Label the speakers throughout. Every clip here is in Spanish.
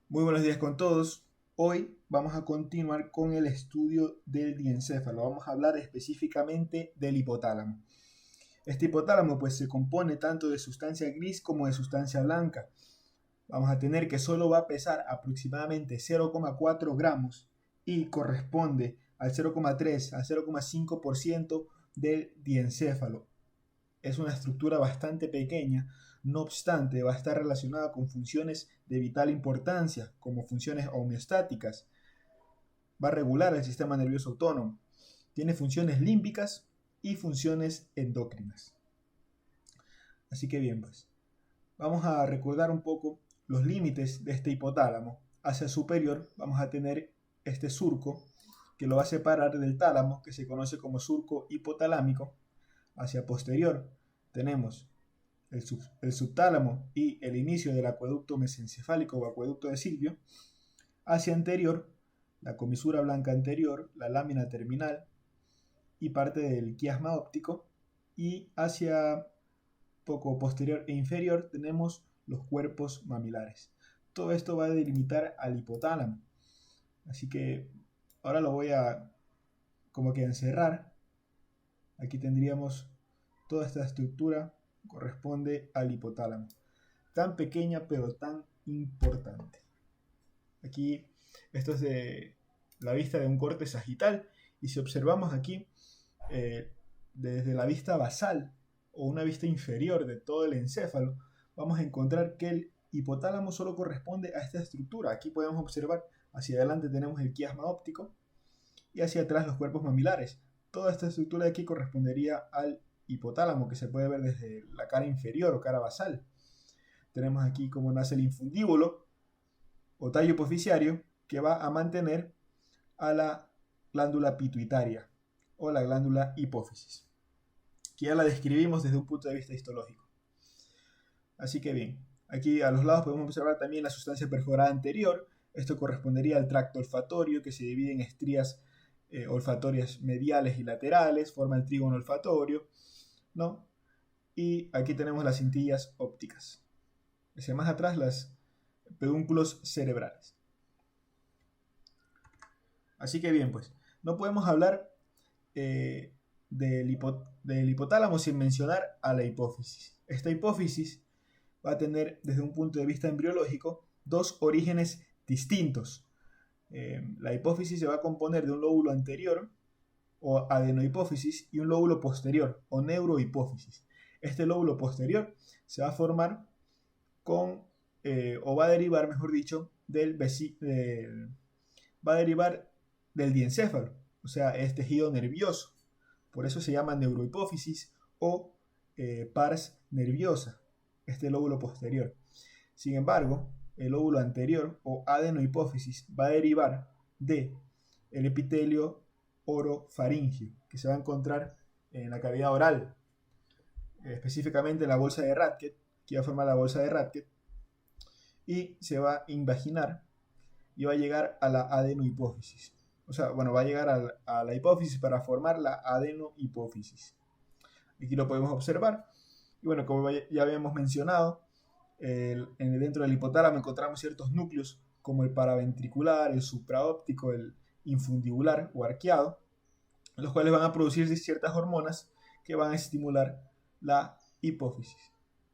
Speaker 1: Muy buenos días con todos. Hoy vamos a continuar con el estudio del diencéfalo. Vamos a hablar específicamente del hipotálamo. Este hipotálamo pues se compone tanto de sustancia gris como de sustancia blanca. Vamos a tener que solo va a pesar aproximadamente 0,4 gramos y corresponde al 0,3 al 0,5% del diencéfalo. Es una estructura bastante pequeña, no obstante va a estar relacionada con funciones de vital importancia, como funciones homeostáticas. Va a regular el sistema nervioso autónomo. Tiene funciones límbicas y funciones endócrinas. Así que bien, pues vamos a recordar un poco los límites de este hipotálamo. Hacia el superior vamos a tener este surco que lo va a separar del tálamo, que se conoce como surco hipotalámico. Hacia posterior tenemos el subtálamo y el inicio del acueducto mesencefálico o acueducto de Silvio. Hacia anterior, la comisura blanca anterior, la lámina terminal y parte del quiasma óptico. Y hacia poco posterior e inferior tenemos los cuerpos mamilares. Todo esto va a delimitar al hipotálamo. Así que ahora lo voy a como que encerrar. Aquí tendríamos toda esta estructura corresponde al hipotálamo. Tan pequeña pero tan importante. Aquí esto es de la vista de un corte sagital y si observamos aquí desde la vista basal o una vista inferior de todo el encéfalo, vamos a encontrar que el hipotálamo solo corresponde a esta estructura. Aquí podemos observar hacia adelante tenemos el quiasma óptico y hacia atrás los cuerpos mamilares. Toda esta estructura de aquí correspondería al hipotálamo, que se puede ver desde la cara inferior o cara basal. Tenemos aquí cómo nace el infundíbulo o tallo hipoficiario, que va a mantener a la glándula pituitaria o la glándula hipófisis, que ya la describimos desde un punto de vista histológico. Así que bien, aquí a los lados podemos observar también la sustancia perforada anterior. Esto correspondería al tracto olfatorio, que se divide en estrías olfatorias mediales y laterales, forma el trígono olfatorio, ¿no? Y aquí tenemos las cintillas ópticas. Hacia más atrás, las pedúnculos cerebrales. Así que bien, pues, no podemos hablar del hipotálamo sin mencionar a la hipófisis. Esta hipófisis va a tener, desde un punto de vista embriológico, dos orígenes distintos. La hipófisis se va a componer de un lóbulo anterior, o adenohipófisis, y un lóbulo posterior, o neurohipófisis. Este lóbulo posterior se va a formar con, o va a derivar, mejor dicho, va a derivar del diencéfalo, o sea, es tejido nervioso. Por eso se llama neurohipófisis o pars nerviosa, este lóbulo posterior. Sin embargo, el lóbulo anterior o adenohipófisis va a derivar de el epitelio orofaringio, que se va a encontrar en la cavidad oral, específicamente en la bolsa de Radke, que va a formar la bolsa de Radke, y se va a invaginar y va a llegar a la adenohipófisis. O sea, bueno, va a llegar a la hipófisis para formar la adenohipófisis. Aquí lo podemos observar. Y bueno, como ya habíamos mencionado, dentro del hipotálamo encontramos ciertos núcleos como el paraventricular, el supraóptico, el infundibular o arqueado, los cuales van a producir ciertas hormonas que van a estimular la hipófisis.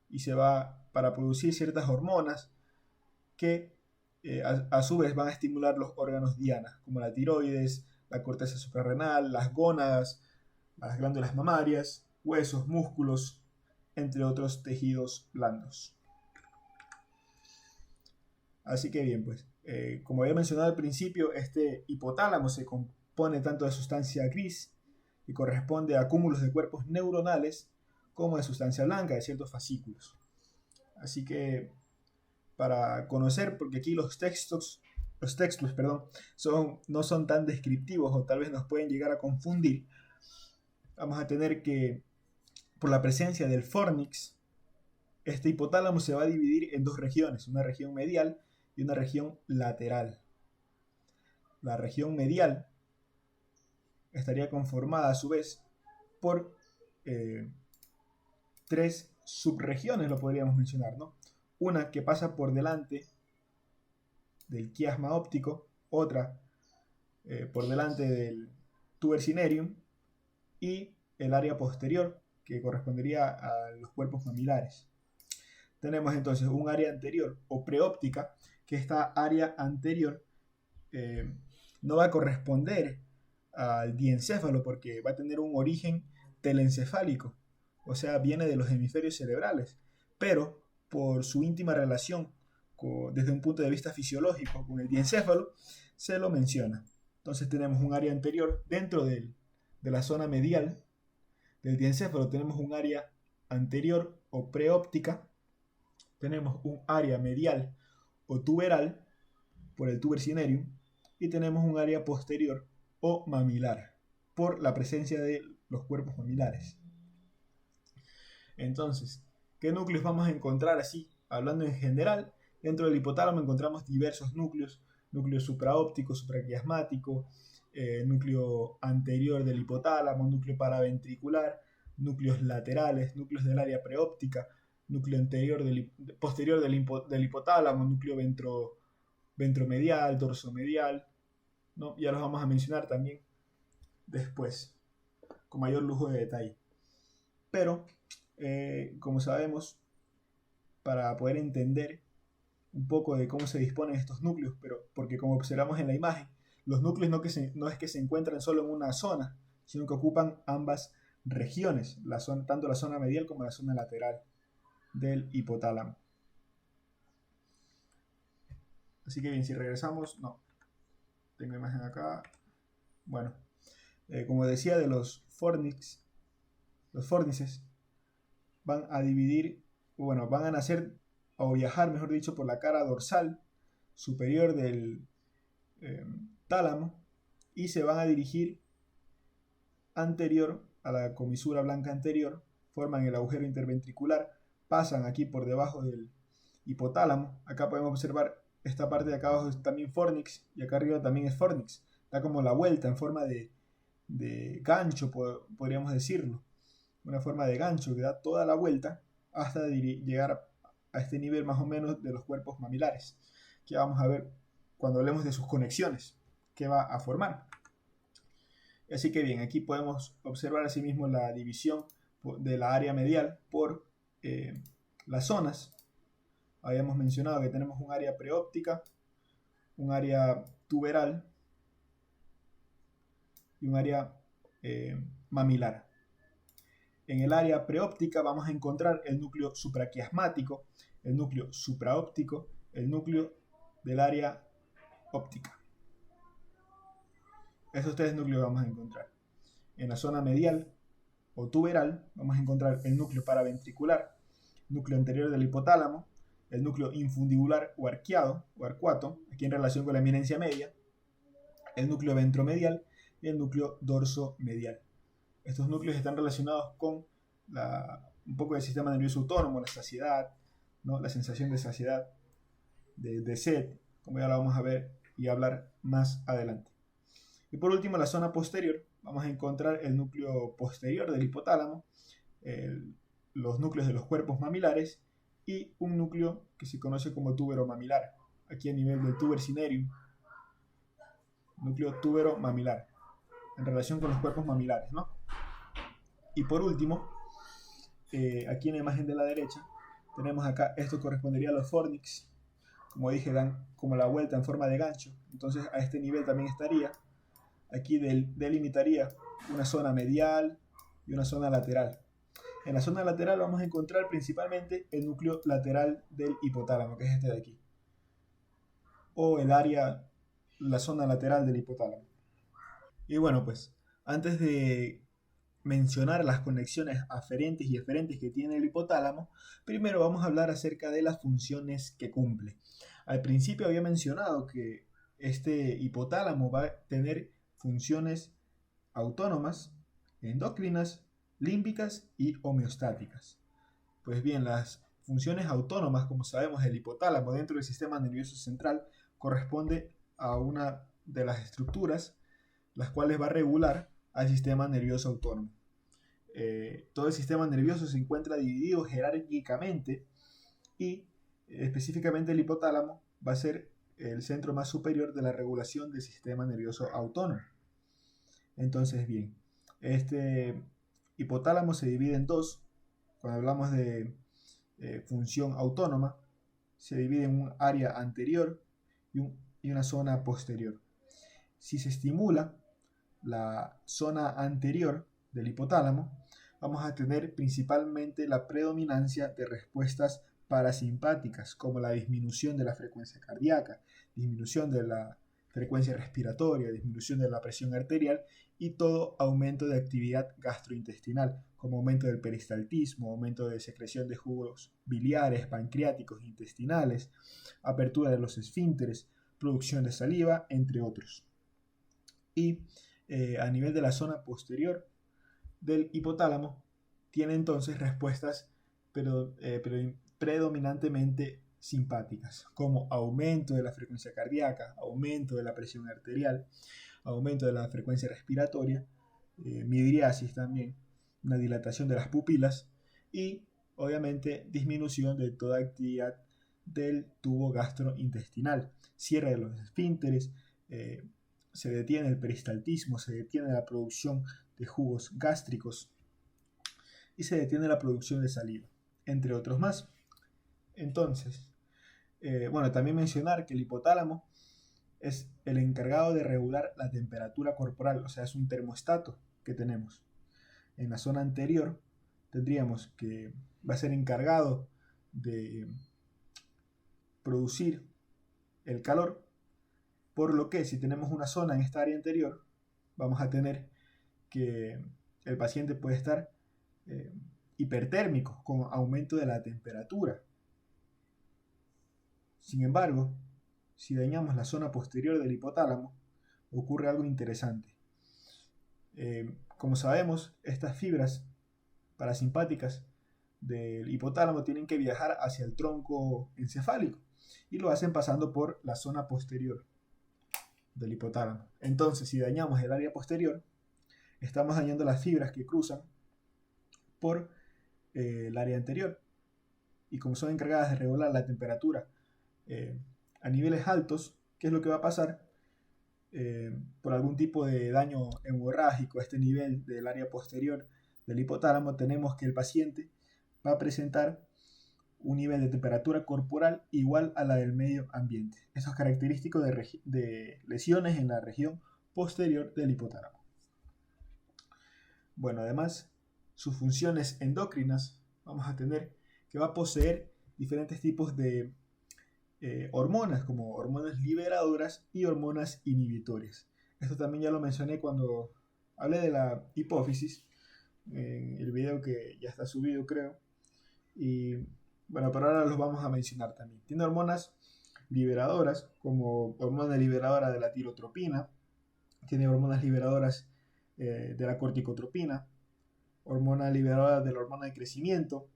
Speaker 1: Y se va para producir ciertas hormonas que a su vez van a estimular los órganos diana, como la tiroides, la corteza suprarrenal, las gónadas, las glándulas mamarias, huesos, músculos, entre otros tejidos blandos. Así que bien, pues, como había mencionado al principio, este hipotálamo se compone tanto de sustancia gris, que corresponde a cúmulos de cuerpos neuronales, como de sustancia blanca, de ciertos fascículos. Así que para conocer, porque aquí los textos perdón, no son tan descriptivos o tal vez nos pueden llegar a confundir, vamos a tener que, por la presencia del fornix, este hipotálamo se va a dividir en dos regiones, una región medial y una región lateral. La región medial estaría conformada a su vez por tres subregiones, lo podríamos mencionar, ¿no? Una que pasa por delante del quiasma óptico, otra por delante del tuber cinereum, y el área posterior, que correspondería a los cuerpos mamilares. Tenemos entonces un área anterior o preóptica, que esta área anterior no va a corresponder al diencéfalo porque va a tener un origen telencefálico, o sea, viene de los hemisferios cerebrales, pero por su íntima relación desde un punto de vista fisiológico con el diencéfalo, se lo menciona. Entonces tenemos un área anterior dentro de la zona medial del diencéfalo, tenemos un área anterior o preóptica, tenemos un área medial o tuberal por el tuber cinereum, y tenemos un área posterior o mamilar por la presencia de los cuerpos mamilares. Entonces, ¿qué núcleos vamos a encontrar así? Hablando en general, dentro del hipotálamo encontramos diversos núcleos: núcleo supraóptico, supraquiasmático, núcleo anterior del hipotálamo, núcleo paraventricular, núcleos laterales, núcleos del área preóptica, núcleo posterior del hipotálamo, núcleo ventromedial, dorsomedial, ¿no? Ya los vamos a mencionar también después, con mayor lujo de detalle. Pero, como sabemos, para poder entender un poco de cómo se disponen estos núcleos, pero porque como observamos en la imagen, los núcleos no es que se encuentran solo en una zona, sino que ocupan ambas regiones, tanto la zona medial como la zona lateral del hipotálamo. Así que bien, si regresamos, no, tengo imagen acá. Bueno, como decía de los fornices van a dividir, bueno, van a nacer o viajar, mejor dicho, por la cara dorsal superior del tálamo y se van a dirigir anterior a la comisura blanca anterior, forman el agujero interventricular, pasan aquí por debajo del hipotálamo. Acá podemos observar esta parte de acá abajo es también fornix y acá arriba también es fornix. Da como la vuelta en forma de gancho, podríamos decirlo. Una forma de gancho que da toda la vuelta hasta llegar a este nivel más o menos de los cuerpos mamilares, que vamos a ver cuando hablemos de sus conexiones que va a formar. Así que bien, aquí podemos observar asimismo la división de la área medial por las zonas. Habíamos mencionado que tenemos un área preóptica, un área tuberal y un área mamilar. En el área preóptica vamos a encontrar el núcleo supraquiasmático, el núcleo supraóptico, el núcleo del área óptica. Esos tres núcleos vamos a encontrar. En la zona medial o tuberal vamos a encontrar el núcleo paraventricular, núcleo anterior del hipotálamo, el núcleo infundibular o arqueado o arcuato, aquí en relación con la eminencia media, el núcleo ventromedial y el núcleo dorsomedial. Estos núcleos están relacionados con un poco del sistema nervioso autónomo, la saciedad, ¿no? La sensación de saciedad, de sed, como ya lo vamos a ver y hablar más adelante. Y por último, en la zona posterior, vamos a encontrar el núcleo posterior del hipotálamo, los núcleos de los cuerpos mamilares y un núcleo que se conoce como túbero mamilar, aquí a nivel del tuber cinereum, núcleo túbero mamilar, en relación con los cuerpos mamilares, ¿no? Y por último, aquí en la imagen de la derecha, tenemos acá, esto correspondería a los fornix, como dije, dan como la vuelta en forma de gancho, entonces a este nivel también estaría, aquí delimitaría una zona medial y una zona lateral. En la zona lateral vamos a encontrar principalmente el núcleo lateral del hipotálamo, que es este de aquí, o la zona lateral del hipotálamo. Y bueno, pues antes de mencionar las conexiones aferentes y eferentes que tiene el hipotálamo, primero vamos a hablar acerca de las funciones que cumple. Al principio había mencionado que este hipotálamo va a tener funciones autónomas, endocrinas, límbicas y homeostáticas. Pues bien, las funciones autónomas, como sabemos, el hipotálamo dentro del sistema nervioso central corresponde a una de las estructuras las cuales va a regular al sistema nervioso autónomo. Todo el sistema nervioso se encuentra dividido jerárquicamente y específicamente el hipotálamo va a ser el centro más superior de la regulación del sistema nervioso autónomo. Entonces, bien, este hipotálamo se divide en dos. Cuando hablamos de función autónoma, se divide en un área anterior y una zona posterior. Si se estimula la zona anterior del hipotálamo, vamos a tener principalmente la predominancia de respuestas parasimpáticas, como la disminución de la frecuencia cardíaca, disminución de la frecuencia respiratoria, disminución de la presión arterial y todo aumento de actividad gastrointestinal, como aumento del peristaltismo, aumento de secreción de jugos biliares, pancreáticos, intestinales, apertura de los esfínteres, producción de saliva, entre otros. Y a nivel de la zona posterior del hipotálamo, tiene entonces respuestas predominantemente simpáticas, como aumento de la frecuencia cardíaca, aumento de la presión arterial, aumento de la frecuencia respiratoria, midriasis también, una dilatación de las pupilas y obviamente disminución de toda actividad del tubo gastrointestinal, cierre de los esfínteres, se detiene el peristaltismo, se detiene la producción de jugos gástricos y se detiene la producción de saliva, entre otros más. Entonces, también mencionar que el hipotálamo es el encargado de regular la temperatura corporal, o sea, es un termostato que tenemos. En la zona anterior tendríamos que va a ser encargado de producir el calor, por lo que si tenemos una zona en esta área anterior, vamos a tener que el paciente puede estar hipertérmico con aumento de la temperatura. Sin embargo, si dañamos la zona posterior del hipotálamo, ocurre algo interesante. Como sabemos, estas fibras parasimpáticas del hipotálamo tienen que viajar hacia el tronco encefálico y lo hacen pasando por la zona posterior del hipotálamo. Entonces, si dañamos el área posterior, estamos dañando las fibras que cruzan por el área anterior. Y como son encargadas de regular la temperatura a niveles altos, ¿qué es lo que va a pasar? Por algún tipo de daño hemorrágico a este nivel del área posterior del hipotálamo, tenemos que el paciente va a presentar un nivel de temperatura corporal igual a la del medio ambiente. Eso es característico de lesiones en la región posterior del hipotálamo. Bueno, además, sus funciones endocrinas, vamos a tener que va a poseer diferentes tipos de hormonas, como hormonas liberadoras y hormonas inhibitorias. Esto también ya lo mencioné cuando hablé de la hipófisis, en el video que ya está subido, creo. Y bueno, pero ahora los vamos a mencionar también. Tiene hormonas liberadoras, como hormona liberadora de la tirotropina, tiene hormonas liberadoras de la corticotropina, hormona liberadora de la hormona de crecimiento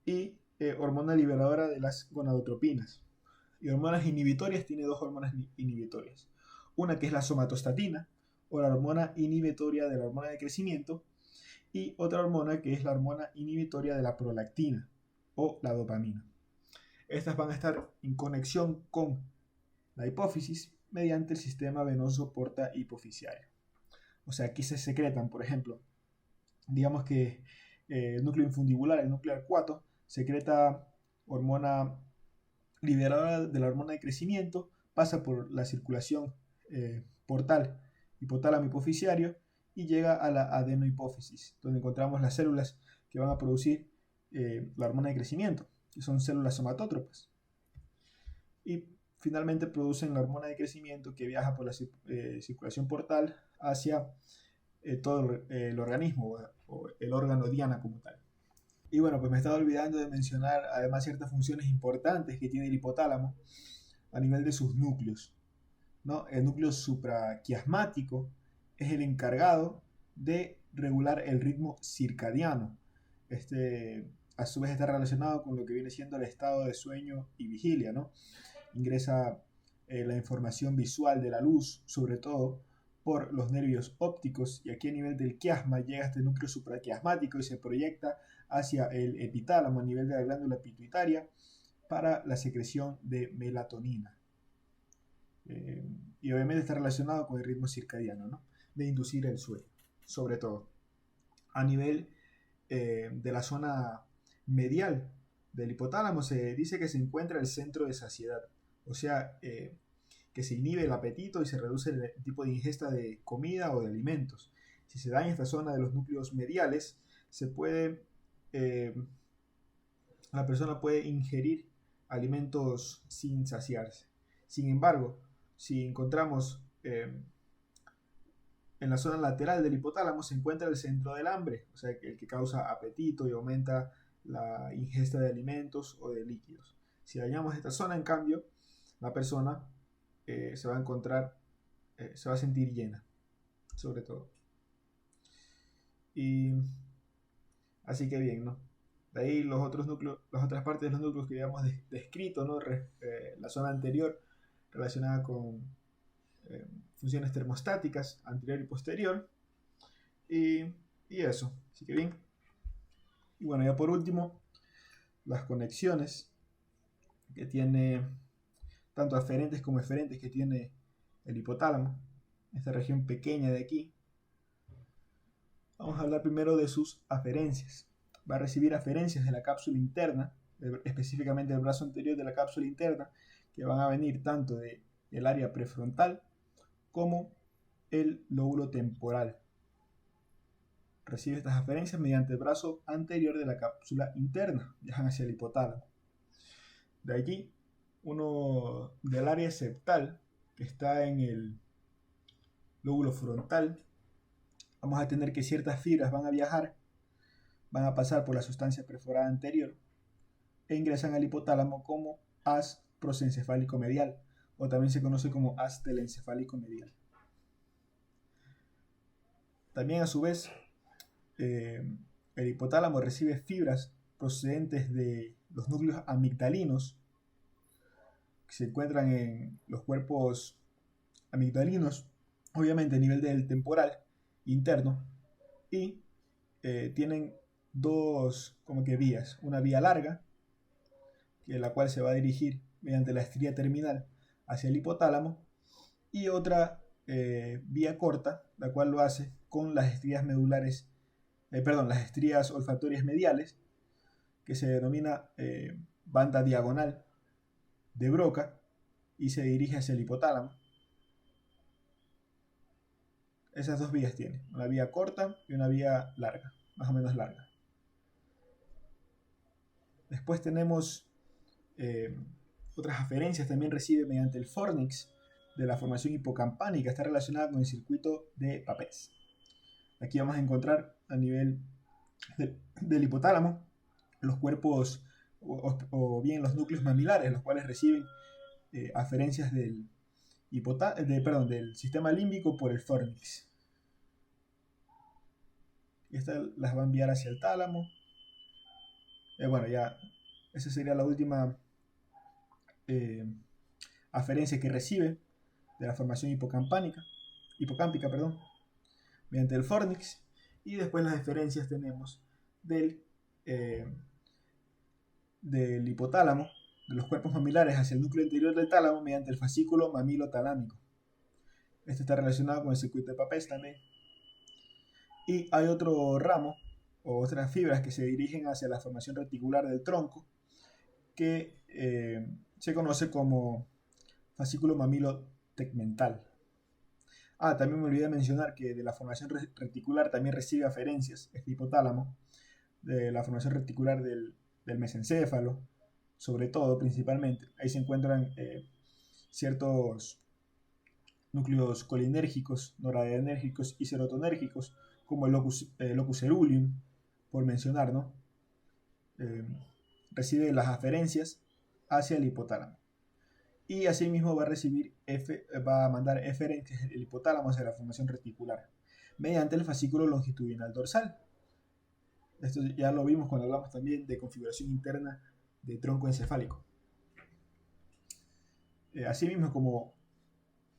Speaker 1: y hormona liberadora de las gonadotropinas. Y hormonas inhibitorias, tiene dos hormonas inhibitorias. Una que es la somatostatina, o la hormona inhibitoria de la hormona de crecimiento, y otra hormona que es la hormona inhibitoria de la prolactina, o la dopamina. Estas van a estar en conexión con la hipófisis mediante el sistema venoso porta hipofisiario. O sea, aquí se secretan, por ejemplo, digamos que el núcleo infundibular, el núcleo arcuato, secreta hormona liberadora de la hormona de crecimiento, pasa por la circulación portal hipotálamo hipofisiario y llega a la adenohipófisis, donde encontramos las células que van a producir la hormona de crecimiento, que son células somatótropas. Y finalmente producen la hormona de crecimiento que viaja por la circulación portal hacia todo el organismo o el órgano diana como tal. Y bueno, pues me estaba olvidando de mencionar además ciertas funciones importantes que tiene el hipotálamo a nivel de sus núcleos, ¿no? El núcleo supraquiasmático es el encargado de regular el ritmo circadiano. Este, a su vez está relacionado con lo que viene siendo el estado de sueño y vigilia, ¿no? Ingresa la información visual de la luz, sobre todo por los nervios ópticos, y aquí a nivel del quiasma llega este núcleo supraquiasmático y se proyecta hacia el epitálamo a nivel de la glándula pituitaria para la secreción de melatonina. Y obviamente está relacionado con el ritmo circadiano, ¿no? De inducir el sueño, sobre todo. A nivel de la zona medial del hipotálamo se dice que se encuentra el centro de saciedad, o sea, que se inhibe el apetito y se reduce el tipo de ingesta de comida o de alimentos. Si se daña esta zona de los núcleos mediales, eh, la persona puede ingerir alimentos sin saciarse. Sin embargo, si encontramos en la zona lateral del hipotálamo se encuentra el centro del hambre, o sea, el que causa apetito y aumenta la ingesta de alimentos o de líquidos. Si dañamos esta zona, en cambio, la persona se va a encontrar, se va a sentir llena, sobre todo. Y así que bien, ¿no? De ahí los otros núcleos, las otras partes de los núcleos que habíamos descrito, ¿no? La zona anterior relacionada con funciones termostáticas, anterior y posterior. Y eso, así que bien. Y bueno, ya por último, las conexiones que tiene, tanto aferentes como eferentes que tiene el hipotálamo, esta región pequeña de aquí. Vamos a hablar primero de sus aferencias. Va a recibir aferencias de la cápsula interna, específicamente del brazo anterior de la cápsula interna, que van a venir tanto del área prefrontal como el lóbulo temporal. Recibe estas aferencias mediante el brazo anterior de la cápsula interna, viajan hacia el hipotálamo. De allí, uno del área septal, que está en el lóbulo frontal, vamos a tener que ciertas fibras van a viajar, van a pasar por la sustancia perforada anterior e ingresan al hipotálamo como haz prosencefálico medial, o también se conoce como haz telencefálico medial. También a su vez, el hipotálamo recibe fibras procedentes de los núcleos amigdalinos que se encuentran en los cuerpos amigdalinos, obviamente a nivel del temporal interno, y tienen dos como que vías, una vía larga, que la cual se va a dirigir mediante la estría terminal hacia el hipotálamo, y otra vía corta, la cual lo hace con las estrías medulares, las estrías olfatorias mediales, que se denomina banda diagonal de Broca y se dirige hacia el hipotálamo. Esas dos vías tiene, una vía corta y una vía larga, más o menos larga. Después tenemos otras aferencias, también recibe mediante el fornix de la formación hipocampánica, está relacionada con el circuito de Papez. Aquí vamos a encontrar a nivel del hipotálamo los cuerpos o bien los núcleos mamilares, los cuales reciben aferencias del sistema límbico por el fornix. Estas las va a enviar hacia el tálamo. Ya esa sería la última aferencia que recibe de la formación hipocámpica, mediante el fornix. Y después las eferencias tenemos del hipotálamo, de los cuerpos mamilares hacia el núcleo interior del tálamo mediante el fascículo mamilotalámico. Este está relacionado con el circuito de Papez también. Y hay otro ramo o otras fibras que se dirigen hacia la formación reticular del tronco que se conoce como fascículo mamilotegmental. También me olvidé mencionar que de la formación reticular también recibe aferencias este hipotálamo, de la formación reticular del mesencéfalo, sobre todo, principalmente. Ahí se encuentran ciertos núcleos colinérgicos, noradrenérgicos y serotonérgicos, como el locus ceruleum, por mencionar, ¿no? Recibe las aferencias hacia el hipotálamo. Y asimismo va a mandar eferencias el hipotálamo hacia la formación reticular, mediante el fascículo longitudinal dorsal. Esto ya lo vimos cuando hablamos también de configuración interna de tronco encefálico. Asimismo, como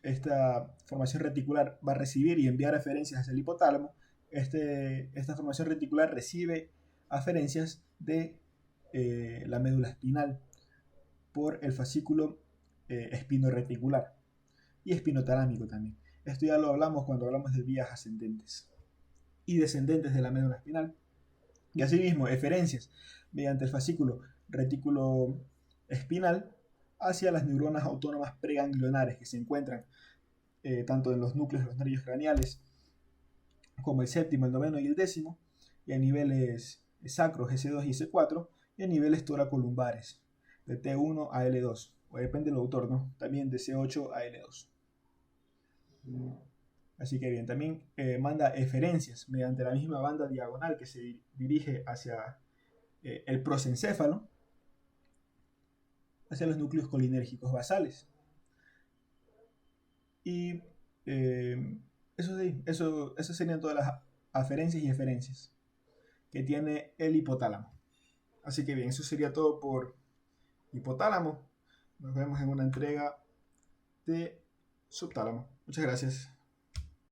Speaker 1: esta formación reticular va a recibir y enviar aferencias hacia el hipotálamo, esta formación reticular recibe aferencias de la médula espinal por el fascículo espinoreticular. y espinotalámico también. Esto ya lo hablamos cuando hablamos de vías ascendentes y descendentes de la médula espinal. Y asimismo, eferencias mediante el fascículo retículo espinal hacia las neuronas autónomas preganglionares que se encuentran tanto en los núcleos de los nervios craneales como el séptimo, el noveno y el décimo, y a niveles sacros S2 y S4, y a niveles toracolumbares de T1 a L2, o depende del autor, ¿no? También de C8 a L2. Así que bien, también manda eferencias mediante la misma banda diagonal que se dirige hacia el prosencéfalo, hacia los núcleos colinérgicos basales. Y eso serían todas las aferencias y eferencias que tiene el hipotálamo. Así que bien, eso sería todo por hipotálamo. Nos vemos en una entrega de subtálamo. Muchas gracias.